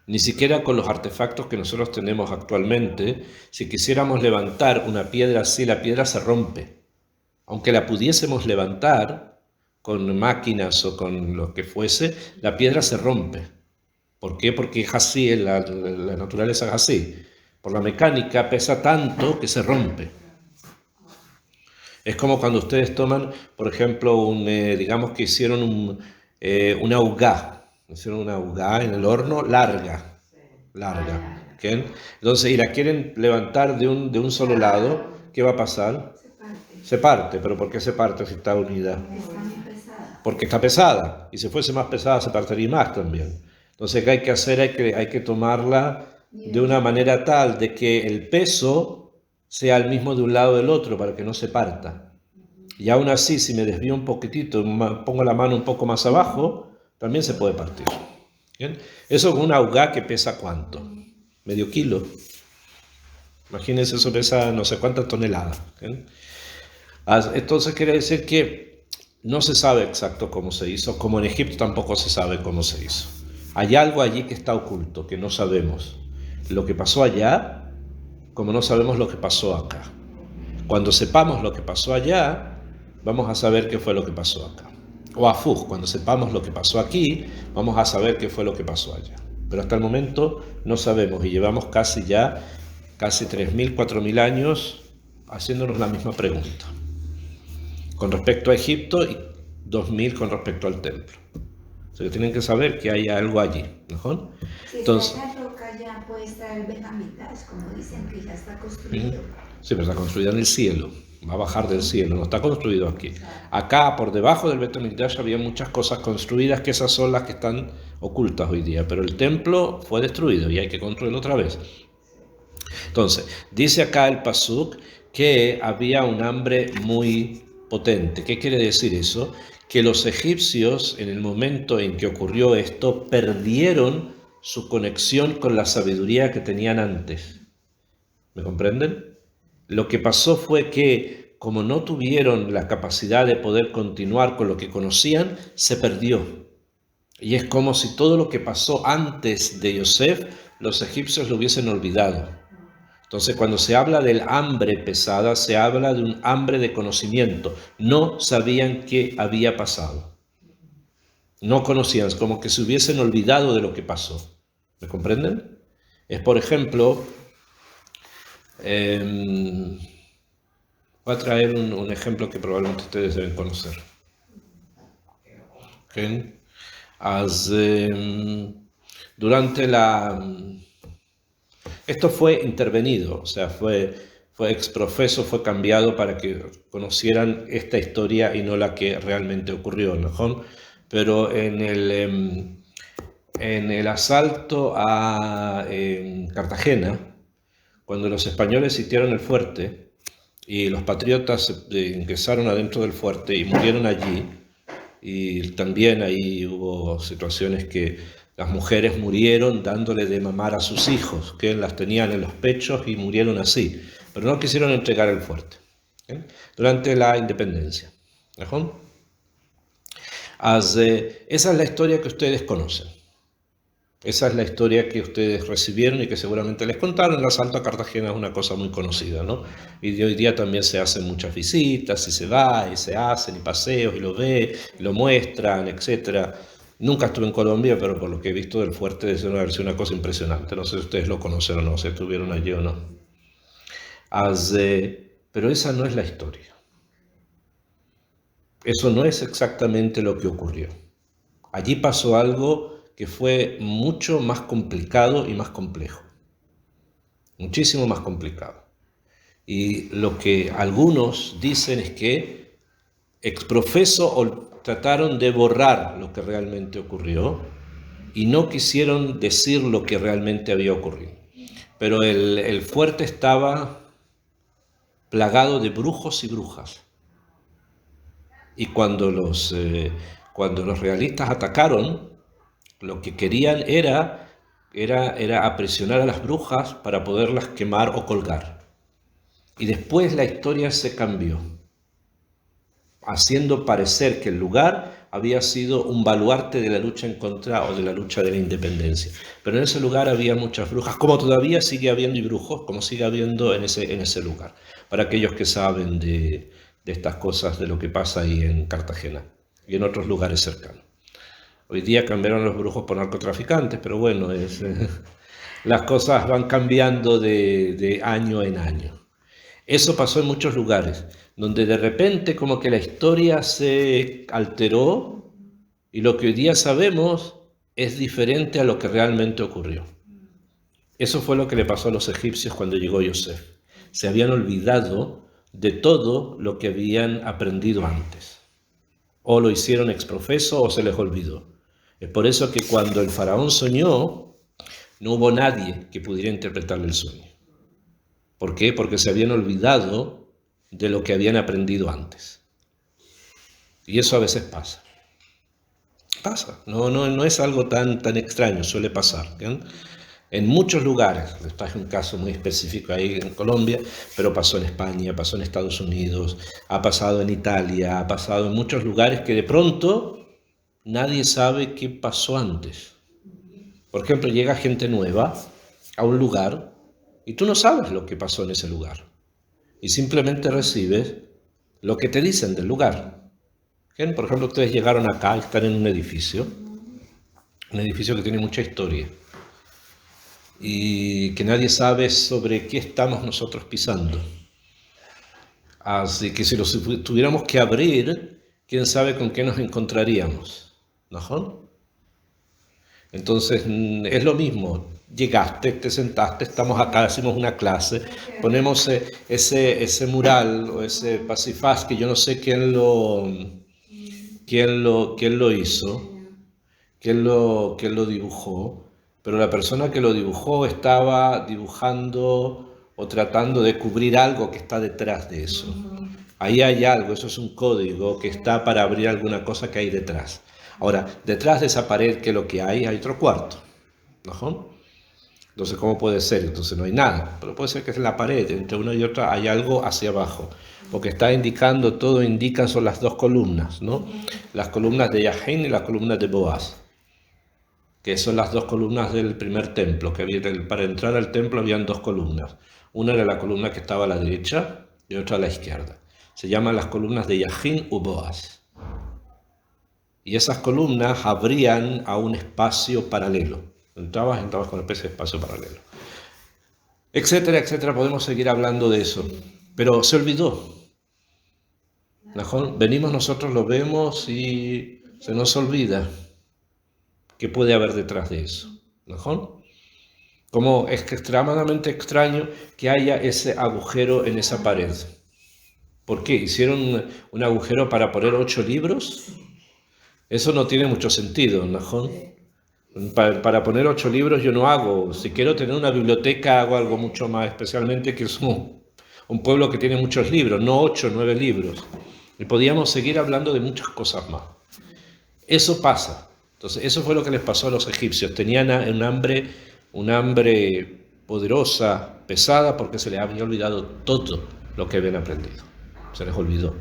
Ni siquiera con los artefactos que nosotros tenemos actualmente, si quisiéramos levantar una piedra así, la piedra se rompe. Aunque la pudiésemos levantar con máquinas o con lo que fuese, la piedra se rompe. ¿Por qué? Porque es así, la naturaleza es así. Por la mecánica pesa tanto que se rompe. Es como cuando ustedes toman, por ejemplo, digamos que hicieron una augá. Hicieron una augá en el horno larga. ¿Okay? Entonces, y la quieren levantar de un solo lado, ¿qué va a pasar? Se parte. ¿Pero por qué se parte si está unida? Está muy pesada. Porque está pesada. Y si fuese más pesada, se partiría más también. Entonces, ¿qué hay que hacer? Hay que tomarla de una manera tal de que el peso sea el mismo de un lado del otro para que no se parta. Y aún así, si me desvío un poquitito, pongo la mano un poco más abajo, también se puede partir. ¿Bien? Eso con una augá que pesa ¿cuánto? Medio kilo. Imagínense, eso pesa no sé cuántas toneladas. ¿Bien? Entonces quiere decir que no se sabe exacto cómo se hizo, como en Egipto tampoco se sabe cómo se hizo. Hay algo allí que está oculto, que no sabemos. Lo que pasó allá, como no sabemos lo que pasó acá. Cuando sepamos lo que pasó allá, vamos a saber qué fue lo que pasó acá. O afuj, cuando sepamos lo que pasó aquí, vamos a saber qué fue lo que pasó allá. Pero hasta el momento no sabemos y llevamos casi 3.000, 4.000 años haciéndonos la misma pregunta. Con respecto a Egipto y 2.000 con respecto al templo. O sea que tienen que saber que hay algo allí, ¿no? Si Entonces, está en la roca ya puede estar el Bet HaMikdash, como dicen que ya está construido. sí, pero está construido en el cielo, va a bajar del cielo, no está construido aquí. Acá, por debajo del Bet HaMikdash, había muchas cosas construidas, que esas son las que están ocultas hoy día, pero el templo fue destruido y hay que construirlo otra vez. Entonces, dice acá el pasuk que había un hambre muy potente. ¿Qué quiere decir eso? Que los egipcios, en el momento en que ocurrió esto, perdieron su conexión con la sabiduría que tenían antes. ¿Me comprenden? Lo que pasó fue que como no tuvieron la capacidad de poder continuar con lo que conocían, se perdió. Y es como si todo lo que pasó antes de Yosef, los egipcios lo hubiesen olvidado. Entonces, cuando se habla del hambre pesada, se habla de un hambre de conocimiento. No sabían qué había pasado. No conocían, es como que se hubiesen olvidado de lo que pasó. ¿Me comprenden? Es, por ejemplo, voy a traer un ejemplo que probablemente ustedes deben conocer. ¿Okay? Durante esto fue intervenido, o sea, fue exprofeso, fue cambiado para que conocieran esta historia y no la que realmente ocurrió, ¿no? Pero en el asalto a Cartagena, cuando los españoles sitiaron el fuerte y los patriotas ingresaron adentro del fuerte y murieron allí, y también ahí hubo situaciones que las mujeres murieron dándole de mamar a sus hijos, que las tenían en los pechos y murieron así, pero no quisieron entregar el fuerte, ¿okay? Durante la independencia. Esa es la historia que ustedes conocen. Esa es la historia que ustedes recibieron y que seguramente les contaron. El asalto a Cartagena es una cosa muy conocida, ¿no? Y hoy día también se hacen muchas visitas y se va y se hacen y paseos y lo ve, y lo muestran, etc. Nunca estuve en Colombia, pero por lo que he visto del fuerte debe ser una cosa impresionante. No sé si ustedes lo conocen o no, si estuvieron allí o no. Pero esa no es la historia. Eso no es exactamente lo que ocurrió. Allí pasó algo que fue mucho más complicado y más complejo. Muchísimo más complicado. Y lo que algunos dicen es que exprofeso trataron de borrar lo que realmente ocurrió y no quisieron decir lo que realmente había ocurrido. Pero el fuerte estaba plagado de brujos y brujas. Y cuando los realistas atacaron, lo que querían era aprisionar a las brujas para poderlas quemar o colgar. Y después la historia se cambió, haciendo parecer que el lugar había sido un baluarte de la lucha en contra o de la lucha de la independencia. Pero en ese lugar había muchas brujas, como todavía sigue habiendo y brujos, como sigue habiendo en ese lugar. Para aquellos que saben de estas cosas, de lo que pasa ahí en Cartagena y en otros lugares cercanos. Hoy día cambiaron los brujos por narcotraficantes, pero bueno, las cosas van cambiando de año en año. Eso pasó en muchos lugares, donde de repente como que la historia se alteró y lo que hoy día sabemos es diferente a lo que realmente ocurrió. Eso fue lo que le pasó a los egipcios cuando llegó Yosef. Se habían olvidado de todo lo que habían aprendido antes. O lo hicieron exprofeso o se les olvidó. Es por eso que cuando el faraón soñó, no hubo nadie que pudiera interpretarle el sueño. ¿Por qué? Porque se habían olvidado de lo que habían aprendido antes. Y eso a veces pasa. Pasa, no es algo tan extraño, suele pasar, ¿bien? En muchos lugares, esto es un caso muy específico ahí en Colombia, pero pasó en España, pasó en Estados Unidos, ha pasado en Italia, ha pasado en muchos lugares que de pronto nadie sabe qué pasó antes. Por ejemplo, llega gente nueva a un lugar y tú no sabes lo que pasó en ese lugar. Y simplemente recibes lo que te dicen del lugar. ¿Bien? Por ejemplo, ustedes llegaron acá y están en un edificio que tiene mucha historia. Y que nadie sabe sobre qué estamos nosotros pisando. Así que si lo tuviéramos que abrir, quién sabe con qué nos encontraríamos, ¿no? Entonces es lo mismo, llegaste, te sentaste, estamos acá, hacemos una clase, ponemos ese mural o ese pasifaz que yo no sé quién lo hizo, quién lo dibujó, pero la persona que lo dibujó estaba dibujando o tratando de cubrir algo que está detrás de eso. Ahí hay algo, eso es un código que está para abrir alguna cosa que hay detrás. Ahora, detrás de esa pared, ¿qué es lo que hay? Hay otro cuarto, ¿no? Entonces, ¿cómo puede ser? Entonces no hay nada. Pero puede ser que en la pared, entre una y otra, hay algo hacia abajo. Porque está indicando, todo indica, son las dos columnas, ¿no? Las columnas de Yahin y las columnas de Boaz, que son las dos columnas del primer templo, que había, para entrar al templo habían dos columnas. Una era la columna que estaba a la derecha y otra a la izquierda. Se llaman las columnas de Yahin u Boaz. Y esas columnas abrían a un espacio paralelo. Entrabas con una especie de espacio paralelo. Etcétera, etcétera. Podemos seguir hablando de eso. Pero se olvidó. Venimos nosotros, lo vemos y se nos olvida qué puede haber detrás de eso. Como es que extremadamente extraño que haya ese agujero en esa pared. ¿Por qué? ¿Hicieron un agujero para poner 8 libros? Eso no tiene mucho sentido, ¿no? Para poner 8 libros yo no hago. Si quiero tener una biblioteca hago algo mucho más, especialmente que es un pueblo que tiene muchos libros, no 8, 9 libros. Y podíamos seguir hablando de muchas cosas más. Eso pasa. Entonces, eso fue lo que les pasó a los egipcios. Tenían un hambre poderosa, pesada, porque se les había olvidado todo lo que habían aprendido. Se les olvidó.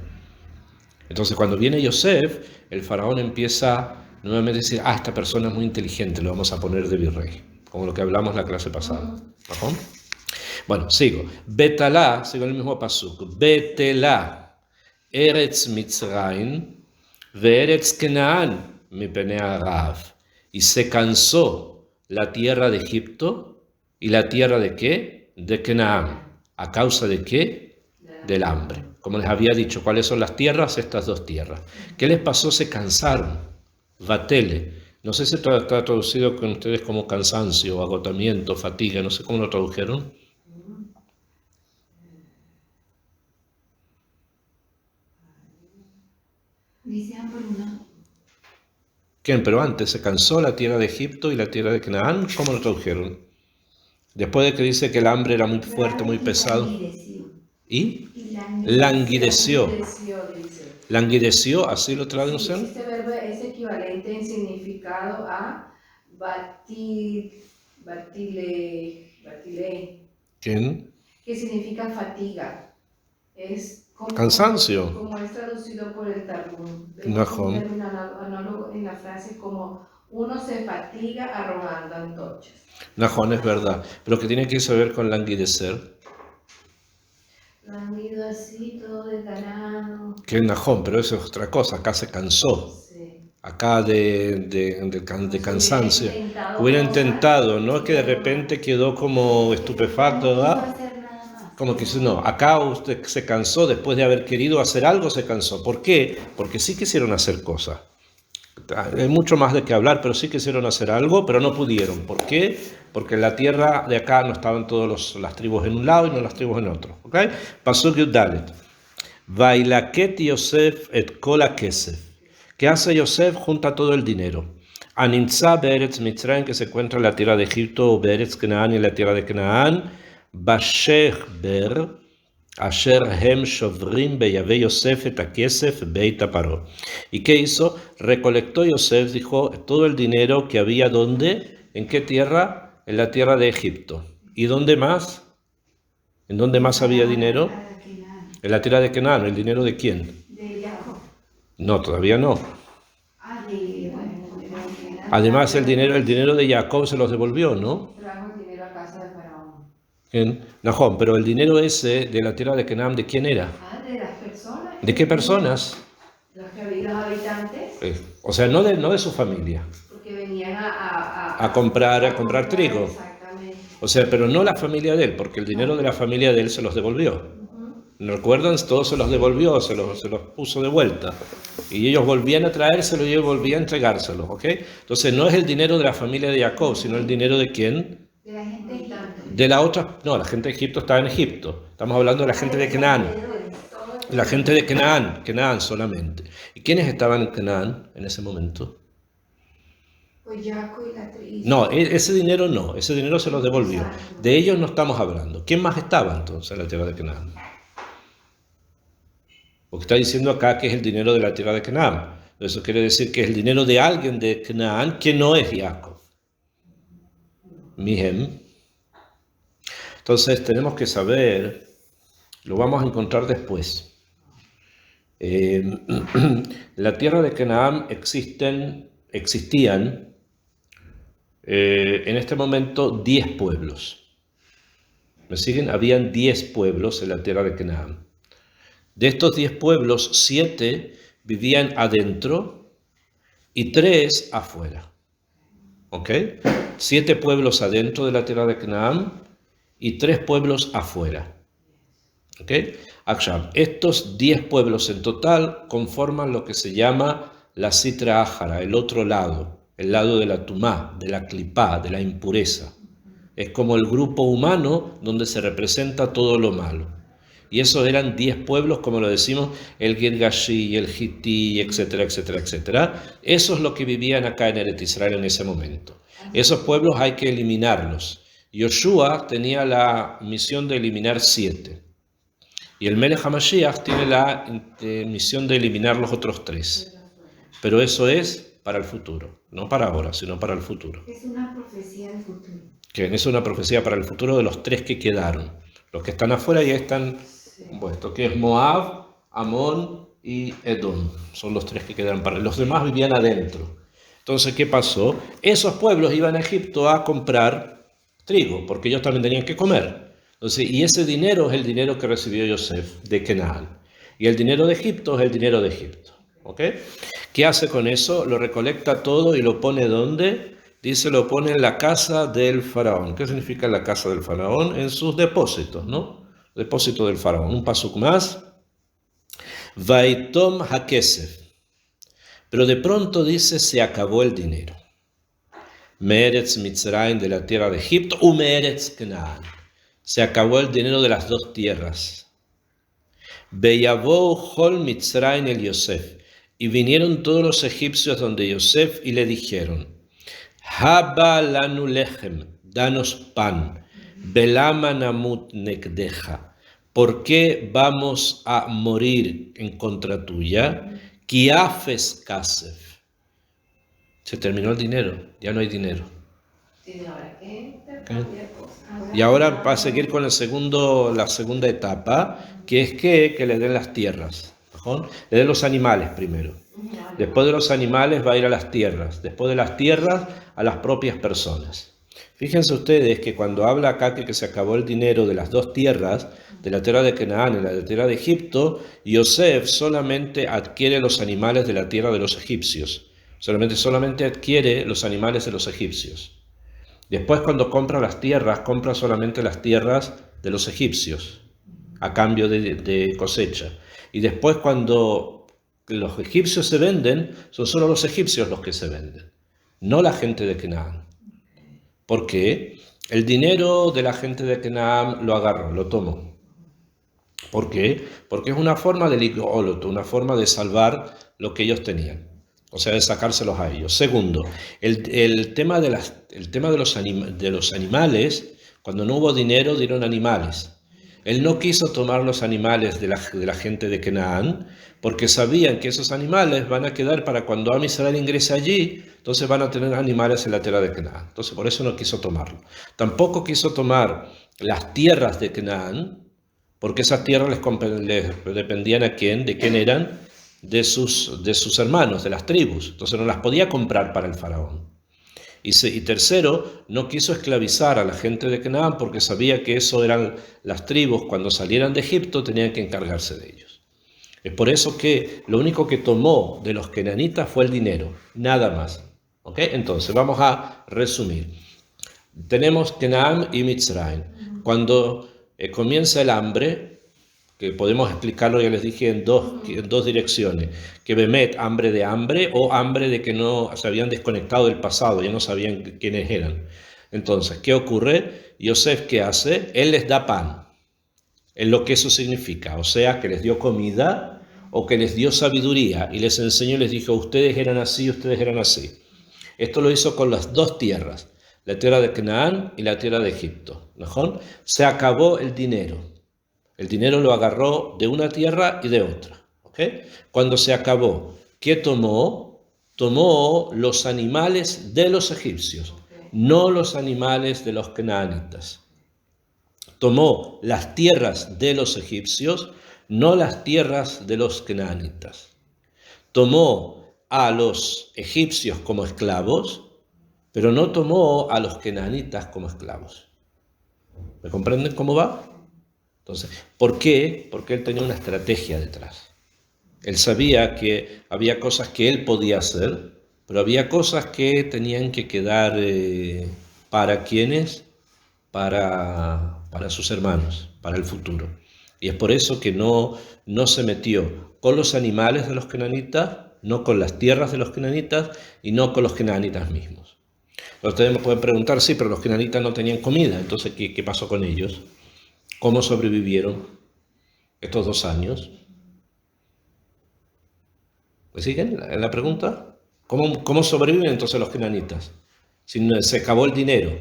Entonces, cuando viene Yosef, el faraón empieza nuevamente a decir, esta persona es muy inteligente, lo vamos a poner de virrey, como lo que hablamos la clase pasada. ¿No? Bueno, sigo. Betalá, sigo en el mismo pasuk. Betelá, Eretz Mitzrayim, Ve'eretz Kenaan, Mipnei Arav. Y se cansó la tierra de Egipto y la tierra de ¿qué? De Canaán. ¿A causa de qué? Del hambre. Como les había dicho, ¿cuáles son las tierras? Estas dos tierras. ¿Qué les pasó? Se cansaron. Vatele. No sé si está traducido con ustedes como cansancio, agotamiento, fatiga. No sé cómo lo tradujeron. Dice hambruna. ¿Quién? Pero antes se cansó la tierra de Egipto y la tierra de Canaán. ¿Cómo lo tradujeron? Después de que dice que el hambre era muy fuerte, muy pesado. ¿Y? Languideció. Languideció, así lo traducen. Este verbo es equivalente en significado a batile, ¿Quién? que significa fatiga. Es como, cansancio. Como es traducido por el Talmud. Najón. Un análogo en la frase como uno se fatiga arrojando antorchas. Najón, es verdad. Pero que tiene que ver con languidecer. Languido así, todo desganado. Que es Najón, pero eso es otra cosa. Acá se cansó. Sí. Acá de cansancio. Hubiera intentado, ¿no? Que de repente quedó como estupefacto, ¿verdad? Como que no, acá usted se cansó después de haber querido hacer algo, se cansó. ¿Por qué? Porque sí quisieron hacer cosas. Hay mucho más de qué hablar, pero sí quisieron hacer algo, pero no pudieron. ¿Por qué? Porque en la tierra de acá no estaban todas las tribus en un lado y no las tribus en otro. ¿Ok? Pasuk Yudalet. Vailaket Yosef et kola kesef. ¿Qué hace Yosef? Junta todo el dinero. Animtza be'eretz Mitzrayim, que se encuentra en la tierra de Egipto, o be'eretz Canaán y en la tierra de Canaán. Bashechber, asher hem shovrim beyave Yosef et akesef beit Paró. ¿Y qué hizo? Recolectó Yosef, dijo, todo el dinero que había, ¿dónde? ¿En qué tierra? En la tierra de Egipto. ¿Y dónde más? ¿En dónde más había dinero? En la tierra de Canaán. ¿El dinero de quién? De Jacob. No, todavía no. Además, el dinero de Jacob se los devolvió, ¿no? Trajo el dinero a casa de Faraón. En Nahom, pero el dinero ese de la tierra de Canaán, ¿de quién era? De las personas. ¿De qué personas? Los habitantes. O sea, no de su familia. Porque venían a comprar trigo. Exactamente. O sea, pero no la familia de él, porque el dinero de la familia de él se los devolvió. ¿No recuerdan? Todos se los devolvió, se los puso de vuelta. Y ellos volvían a traérselo y ellos volvían a entregárselos, ¿ok? Entonces no es el dinero de la familia de Jacob, sino el dinero de ¿quién? De la gente de Egipto. De la otra, no, la gente de Egipto estaba en Egipto. Estamos hablando de la gente de Canaán. La gente de Canaán solamente. ¿Y quiénes estaban en Canaán en ese momento? Pues Jacob y la tribu. No, ese dinero se los devolvió. De ellos no estamos hablando. ¿Quién más estaba entonces en la tierra de Canaán? Porque está diciendo acá que es el dinero de la tierra de Canaán. Eso quiere decir que es el dinero de alguien de Canaán que no es Jacob. Mihem. Entonces tenemos que saber, lo vamos a encontrar después. En la tierra de Canaán existían en este momento 10 pueblos. ¿Me siguen? Habían 10 pueblos en la tierra de Canaán. De estos 10 pueblos, 7 vivían adentro y 3 afuera. ¿Ok? 7 pueblos adentro de la tierra de Canaán y 3 pueblos afuera. ¿Ok? Estos 10 pueblos en total conforman lo que se llama la Sitra Ájara, el otro lado, el lado de la Tumá, de la Clipá, de la impureza. Es como el grupo humano donde se representa todo lo malo. Y esos eran 10 pueblos, como lo decimos, el Girgashi, el Hiti, etcétera, etcétera, etcétera. Eso es lo que vivían acá en Eretz Israel en ese momento. Esos pueblos hay que eliminarlos. Yoshua tenía la misión de eliminar 7. Y el Melech HaMashiach tiene la misión de eliminar los otros 3. Pero eso es para el futuro, no para ahora, sino para el futuro. Es una profecía del futuro. Que es una profecía para el futuro de los 3 que quedaron. Los que están afuera ya están puestos, que es Moab, Amón y Edom. Son los 3 que quedaron para. Los demás vivían adentro. Entonces, ¿qué pasó? Esos pueblos iban a Egipto a comprar trigo, porque ellos también tenían que comer. Entonces, y ese dinero es el dinero que recibió Yosef de Canaán. Y el dinero de Egipto es el dinero de Egipto. ¿Ok? ¿Qué hace con eso? Lo recolecta todo y lo pone ¿dónde? Dice, lo pone en la casa del faraón. ¿Qué significa la casa del faraón? En sus depósitos, ¿no? Depósito del faraón. Un pasuk más. Vaitom hakesef. Pero de pronto dice, se acabó el dinero. Meretz Mitzrayim, de la tierra de Egipto, Meretz Canaán. Se acabó el dinero de las 2 tierras. Beyavou Hol Mitzrayim el Yosef. Y vinieron todos los egipcios donde Yosef y le dijeron, Haba lanu lechem, danos pan, belama namut nekdeja. ¿Por qué vamos a morir en contra tuya? Kiafes kasef. Se terminó el dinero, ya no hay dinero. Y ahora va a seguir con la segunda etapa, que es que le den las tierras. Le den los animales primero. Después de los animales va a ir a las tierras. Después de las tierras a las propias personas. Fíjense ustedes que cuando habla acá que se acabó el dinero de las 2 tierras, de la tierra de Canaán y la tierra de Egipto, Yosef solamente adquiere los animales de la tierra de los egipcios. Solamente adquiere los animales de los egipcios. Después cuando compra las tierras, compra solamente las tierras de los egipcios, a cambio de cosecha. Y después cuando los egipcios se venden, son solo los egipcios los que se venden, no la gente de Canaán. ¿Por qué? El dinero de la gente de Canaán lo agarró, lo tomó. ¿Por qué? Porque es una forma de ligolot, una forma de salvar lo que ellos tenían. O sea, de sacárselos a ellos. Segundo, el tema de los animales, cuando no hubo dinero, dieron animales. Él no quiso tomar los animales de la gente de Canaán, porque sabían que esos animales van a quedar para cuando Am Israel ingrese allí, entonces van a tener animales en la tierra de Canaán. Entonces por eso no quiso tomarlo. Tampoco quiso tomar las tierras de Canaán, porque esas tierras les dependían ¿a quién? ¿De quién eran? De sus hermanos, de las tribus. Entonces no las podía comprar para el faraón. Y tercero, no quiso esclavizar a la gente de Canaán porque sabía que eso eran las tribus, cuando salieran de Egipto tenían que encargarse de ellos. Es por eso que lo único que tomó de los cananitas fue el dinero, nada más. ¿Ok? Entonces vamos a resumir. Tenemos Canaán y Mitzrayim. Cuando comienza el hambre, que podemos explicarlo, ya les dije, en dos direcciones, que Bemet, hambre o hambre de que no se habían desconectado del pasado, ya no sabían quiénes eran. Entonces, ¿qué ocurre? Yosef, ¿qué hace? Él les da pan, es lo que eso significa, o sea, que les dio comida o que les dio sabiduría y les enseñó y les dijo, ustedes eran así, ustedes eran así. Esto lo hizo con las 2 tierras, la tierra de Canaán y la tierra de Egipto. ¿No? Se acabó el dinero. El dinero lo agarró de una tierra y de otra. ¿Okay? Cuando se acabó, ¿qué tomó? Tomó los animales de los egipcios, no los animales de los canaanitas. tomó las tierras de los egipcios, no las tierras de los canaanitas. Tomó a los egipcios como esclavos, pero no tomó a los canaanitas como esclavos. ¿Me comprenden cómo va? Entonces, ¿por qué? Porque él tenía una estrategia detrás. Él sabía que había cosas que él podía hacer, pero había cosas que tenían que quedar para quienes, para sus hermanos, para el futuro. Y es por eso que no se metió con los animales de los canaanitas, no con las tierras de los canaanitas y no con los canaanitas mismos. Ustedes me pueden preguntar, sí, pero los canaanitas no tenían comida, entonces ¿qué pasó con ellos? ¿Cómo sobrevivieron estos 2 años? ¿Me siguen en la pregunta? ¿Cómo sobreviven entonces los canaanitas? Si no, se acabó el dinero.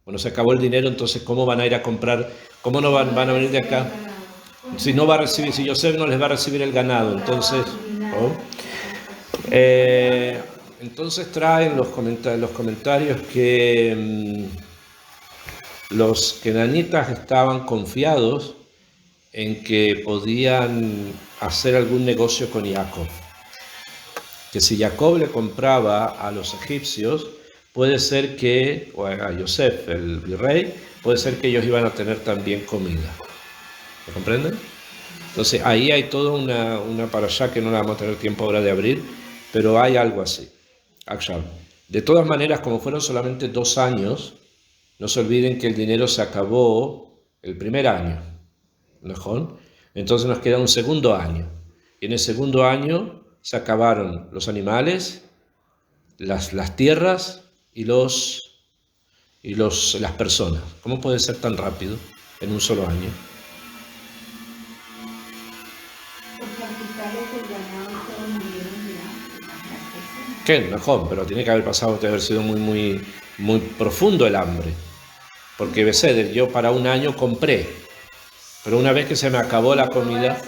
Bueno, se acabó el dinero, entonces ¿cómo van a ir a comprar? ¿Cómo no van a venir de acá? Si no va a recibir, si Yosef no les va a recibir el ganado, entonces... ¿oh? Entonces traen los comentarios que los canaanitas estaban confiados en que podían hacer algún negocio con Jacob. Que si Jacob le compraba a los egipcios, puede ser que, o a Yosef, el virrey, puede ser que ellos iban a tener también comida. ¿Me comprenden? Entonces ahí hay toda una parashá que no la vamos a tener tiempo ahora de abrir, pero hay algo así. De todas maneras, como fueron solamente 2 años, no se olviden que el dinero se acabó el primer año, ¿no? Entonces nos queda un segundo año. Y en el segundo año se acabaron los animales, las tierras y las personas. ¿Cómo puede ser tan rápido en un solo año? Porque al quitarles el ganado todos murieron ya, las personas. ¿Qué? Mejor, pero tiene que haber pasado, tiene que haber sido muy profundo el hambre. Porque Beseder, yo para un año compré, pero una vez que se me acabó la comida...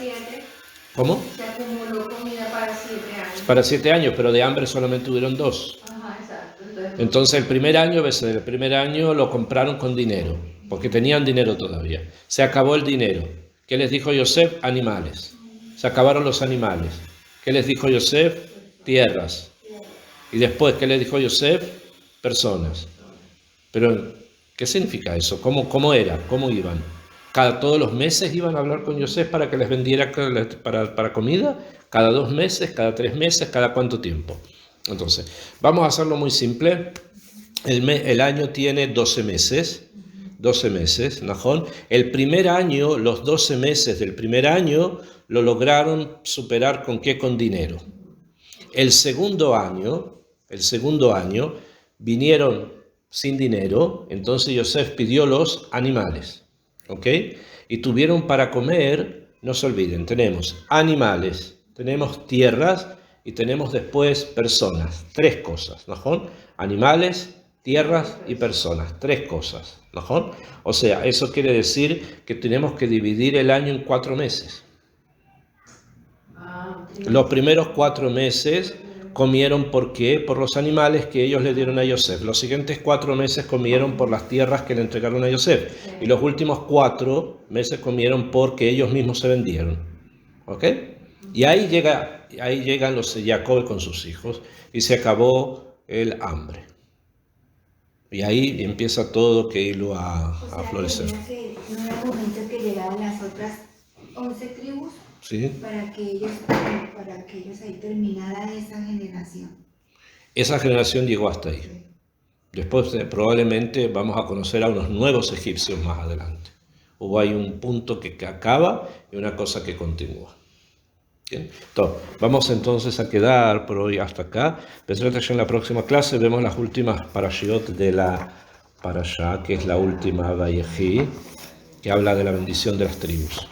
¿Cómo? Se acumuló comida para 7 años. Para 7 años, pero de hambre solamente tuvieron 2. Ajá, exacto. Entonces el primer año lo compraron con dinero, porque tenían dinero todavía. Se acabó el dinero. ¿Qué les dijo Yosef? Animales. Se acabaron los animales. ¿Qué les dijo Yosef? Tierras. Y después, ¿qué les dijo Yosef? Personas. Pero, ¿qué significa eso? ¿Cómo era? ¿Cómo iban? ¿Todos los meses iban a hablar con Yosef para que les vendiera para comida? ¿Cada 2 meses? ¿Cada 3 meses? ¿Cada cuánto tiempo? Entonces, vamos a hacerlo muy simple. El año tiene 12 meses. 12 meses, ¿no? El primer año, los 12 meses del primer año, lo lograron superar ¿con qué? Con dinero. El segundo año, vinieron sin dinero, entonces Yosef pidió los animales, ¿ok? Y tuvieron para comer, no se olviden, tenemos animales, tenemos tierras y tenemos después personas, 3 cosas, ¿no? Animales, tierras y personas, 3 cosas, ¿no? O sea, eso quiere decir que tenemos que dividir el año en 4 meses. Los primeros 4 meses comieron, ¿por qué? Por los animales que ellos le dieron a Yosef. Los siguientes 4 meses comieron por las tierras que le entregaron a Yosef. Y los últimos 4 meses comieron porque ellos mismos se vendieron. ¿Ok? Y ahí llegan los Jacob con sus hijos y se acabó el hambre. Y ahí empieza todo que irlo a florecer. No era momento que llegaran las otras 11 tribus. ¿Sí? Para que ellos ahí terminaran esa generación. Esa generación llegó hasta ahí. Después probablemente vamos a conocer a unos nuevos egipcios más adelante. Hay un punto que acaba y una cosa que continúa. ¿Bien? Entonces, vamos entonces a quedar por hoy hasta acá. En la próxima clase vemos las últimas parashiot de la parashá, que es la última Vayechi, que habla de la bendición de las tribus.